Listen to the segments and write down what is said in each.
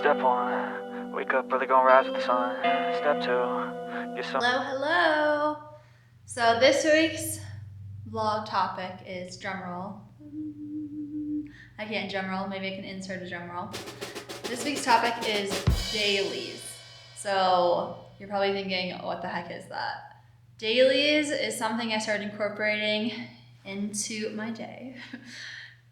Step 1, wake up early, gonna rise with the sun. Step 2, get some. Hello. So this week's vlog topic is drumroll. I can't drumroll, maybe I can insert a drumroll. This week's topic is dailies. So you're probably thinking, what the heck is that? Dailies is something I started incorporating into my day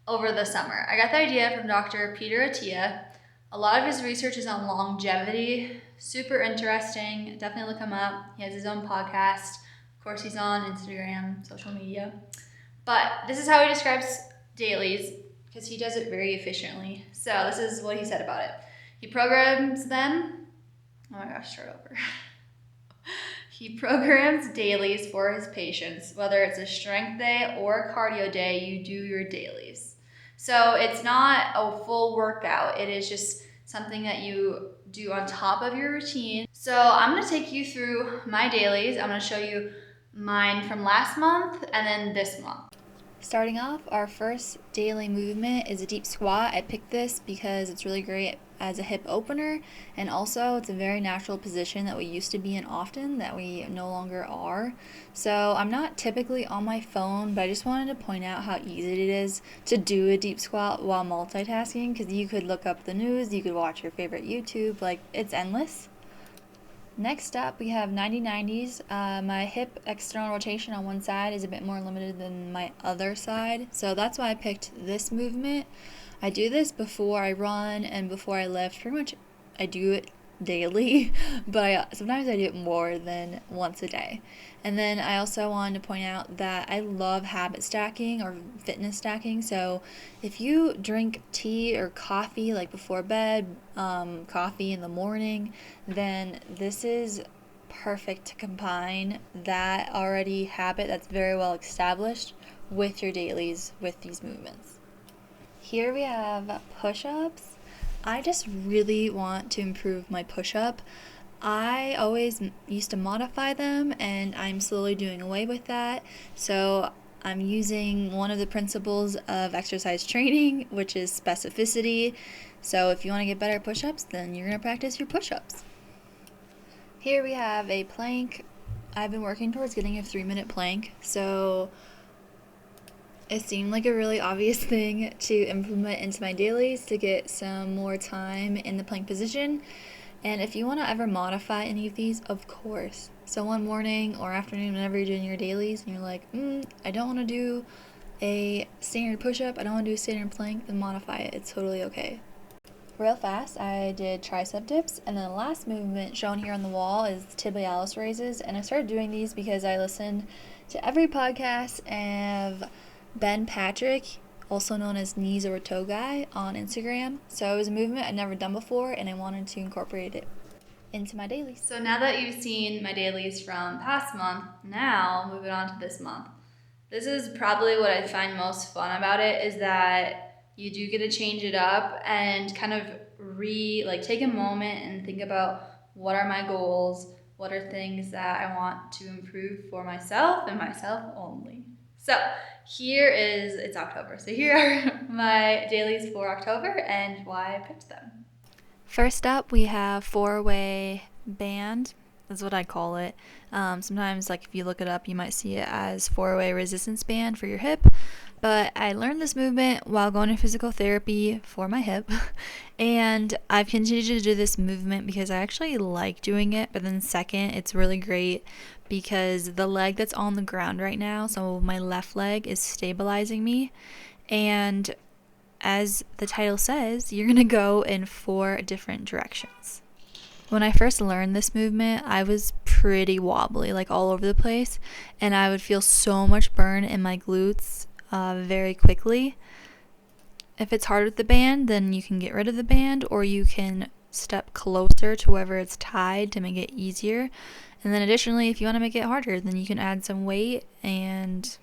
over the summer. I got the idea from Dr. Peter Attia. A lot of his research is on longevity. Super interesting. Definitely look him up. He has his own podcast. Of course, he's on Instagram, social media. But this is how he describes dailies because he does it very efficiently. So this is what he said about it. He programs them. Oh my gosh, start over. He programs dailies for his patients. Whether it's a strength day or a cardio day, you do your dailies. So it's not a full workout. It is just something that you do on top of your routine. So I'm going to take you through my dailies. I'm going to show you mine from last month and then this month. Starting off, our first daily movement is a deep squat. I picked this because it's really great as a hip opener, and also it's a very natural position that we used to be in often that we no longer are. So I'm not typically on my phone, but I just wanted to point out how easy it is to do a deep squat while multitasking, because you could look up the news, you could watch your favorite YouTube, like it's endless. Next up, we have 90-90s. My hip external rotation on one side is a bit more limited than my other side, so that's why I picked this movement. I do this before I run and before I lift. Pretty much I do it daily, but sometimes I do it more than once a day. And then I also wanted to point out that I love habit stacking or fitness stacking. So if you drink tea or coffee like before bed, coffee in the morning, then this is perfect to combine that already habit that's very well established with your dailies with these movements. Here we have push-ups. I just really want to improve my push-up. I always used to modify them, and I'm slowly doing away with that. So I'm using one of the principles of exercise training, which is specificity. So if you want to get better at push-ups, then you're going to practice your push-ups. Here we have a plank. I've been working towards getting a 3-minute plank, so it seemed like a really obvious thing to implement into my dailies to get some more time in the plank position. And if you want to ever modify any of these, of course. So one morning or afternoon, whenever you're doing your dailies, and you're like, I don't want to do a standard push-up, I don't want to do a standard plank, then modify it. It's totally okay. Real fast, I did tricep dips, and then the last movement shown here on the wall is tibialis raises. And I started doing these because I listened to every podcast and Ben Patrick, also known as Knees Over Toe Guy, on Instagram. So it was a movement I'd never done before, and I wanted to incorporate it into my dailies. So now that you've seen my dailies from past month, now moving on to this month. This is probably what I find most fun about it, is that you do get to change it up and kind of take a moment and think about what are my goals, what are things that I want to improve for myself and myself only. So it's October. So here are my dailies for October and why I picked them. First up, we have 4-way band. That's what I call it. Sometimes, like if you look it up, you might see it as 4-way resistance band for your hip. But I learned this movement while going to physical therapy for my hip. And I've continued to do this movement because I actually like doing it. But then second, it's really great because the leg that's on the ground right now, so my left leg, is stabilizing me. And as the title says, you're going to go in 4 different directions. When I first learned this movement, I was pretty wobbly, like all over the place. And I would feel so much burn in my glutes very quickly. If it's hard with the band, then you can get rid of the band, or you can step closer to wherever it's tied to make it easier. And then additionally, if you want to make it harder, then you can add some weight and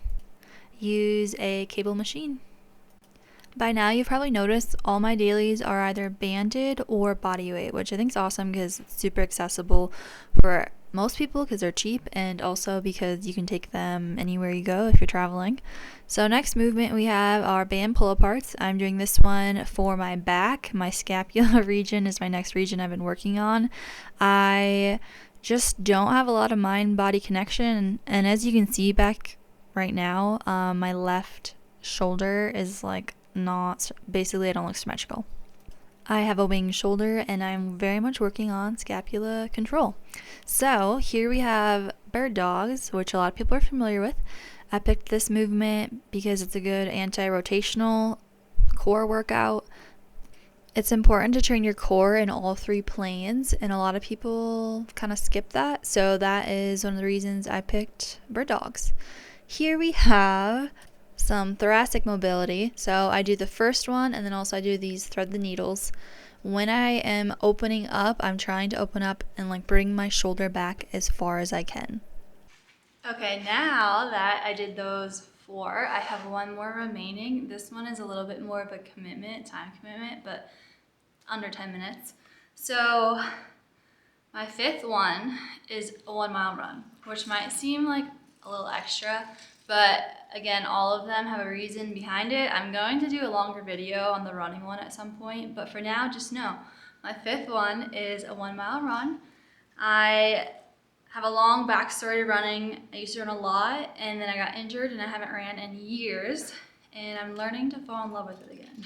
use a cable machine. By now, you've probably noticed all my dailies are either banded or body weight, which I think is awesome because it's super accessible for most people because they're cheap, and also because you can take them anywhere you go if you're traveling. So next movement we have our band pull-aparts. I'm doing this one for my back. My scapula region is my next region I've been working on. I just don't have a lot of mind-body connection, and as you can see back right now, my left shoulder is like not, basically I don't look symmetrical. I have a winged shoulder and I'm very much working on scapula control. So here we have bird dogs, which a lot of people are familiar with. I picked this movement because it's a good anti-rotational core workout. It's important to train your core in all three planes, and a lot of people kind of skip that. So that is one of the reasons I picked bird dogs. Here we have some thoracic mobility. So I do the first one, and then also I do these thread the needles. When I am opening up, I'm trying to open up and like bring my shoulder back as far as I can. Okay, now that I did those 4, I have one more remaining. This one is a little bit more of a time commitment, but under 10 minutes. So my 5th one is a 1-mile run, which might seem like a little extra, but again, all of them have a reason behind it. I'm going to do a longer video on the running one at some point, but for now, just know my 5th one is a 1-mile run. I have a long backstory to running. I used to run a lot, and then I got injured, and I haven't ran in years, and I'm learning to fall in love with it again.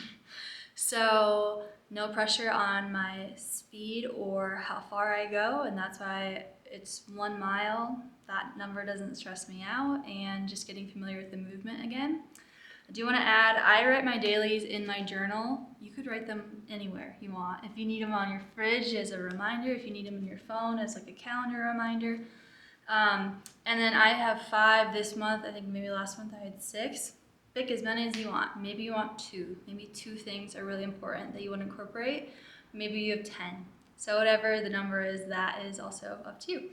So no pressure on my speed or how far I go, and that's why it's 1 mile. That number doesn't stress me out, and just getting familiar with the movement again. I do want to add, I write my dailies in my journal. You could write them anywhere you want. If you need them on your fridge as a reminder, if you need them in your phone as like a calendar reminder. And then I have 5 this month. I think maybe last month I had 6. Pick as many as you want. Maybe you want 2. Maybe 2 things are really important that you want to incorporate. Maybe you have 10. So whatever the number is, that is also up to you.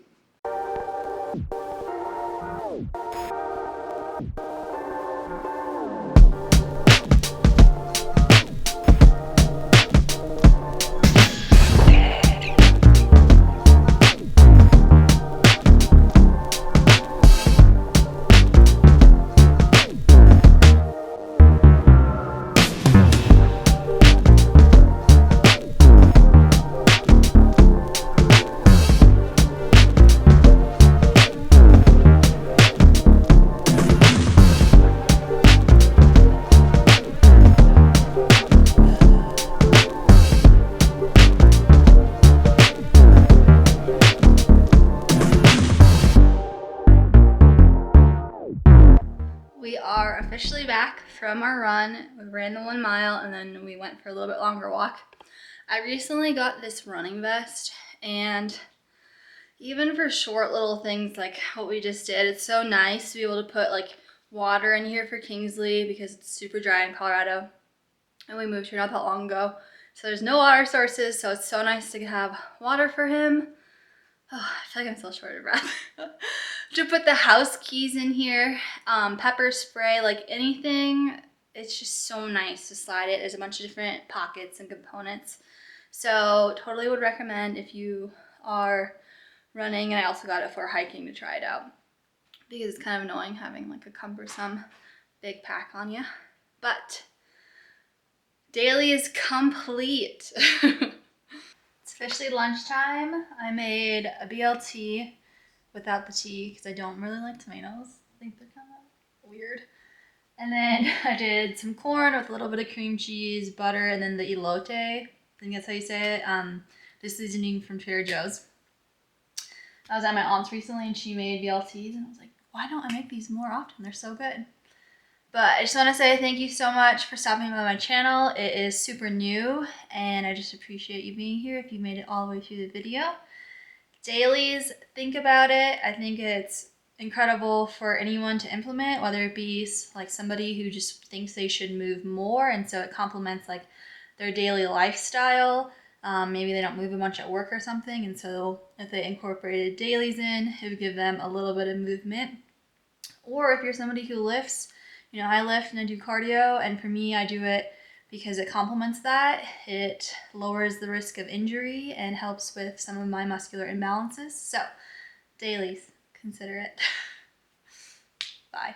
We are officially back from our run. We ran the 1 mile and then we went for a little bit longer walk. I recently got this running vest, and even for short little things like what we just did, it's so nice to be able to put like water in here for Kingsley because it's super dry in Colorado. And we moved here not that long ago. So there's no water sources, so it's so nice to have water for him. Oh, I feel like I'm still short of breath. To put the house keys in here, pepper spray, like anything. It's just so nice to slide it. There's a bunch of different pockets and components. So totally would recommend if you are running, and I also got it for hiking to try it out because it's kind of annoying having like a cumbersome big pack on you. But daily is complete. It's officially lunchtime. I made a BLT without the tea because I don't really like tomatoes. I think they're kind of weird. And then I did some corn with a little bit of cream cheese, butter, and then the elote. I think that's how you say it. This seasoning from Trader Joe's. I was at my aunt's recently and she made BLTs, and I was like, why don't I make these more often? They're so good. But I just want to say thank you so much for stopping by my channel. It is super new, and I just appreciate you being here if you made it all the way through the video. Dailies, think about it. I think it's incredible for anyone to implement, whether it be like somebody who just thinks they should move more, and so it complements like their daily lifestyle. Maybe they don't move a bunch at work or something, and so if they incorporated dailies in, it would give them a little bit of movement. Or if you're somebody who lifts, you know, I lift and I do cardio, and for me, I do it because it complements that. It lowers the risk of injury and helps with some of my muscular imbalances. So, dailies, consider it. Bye.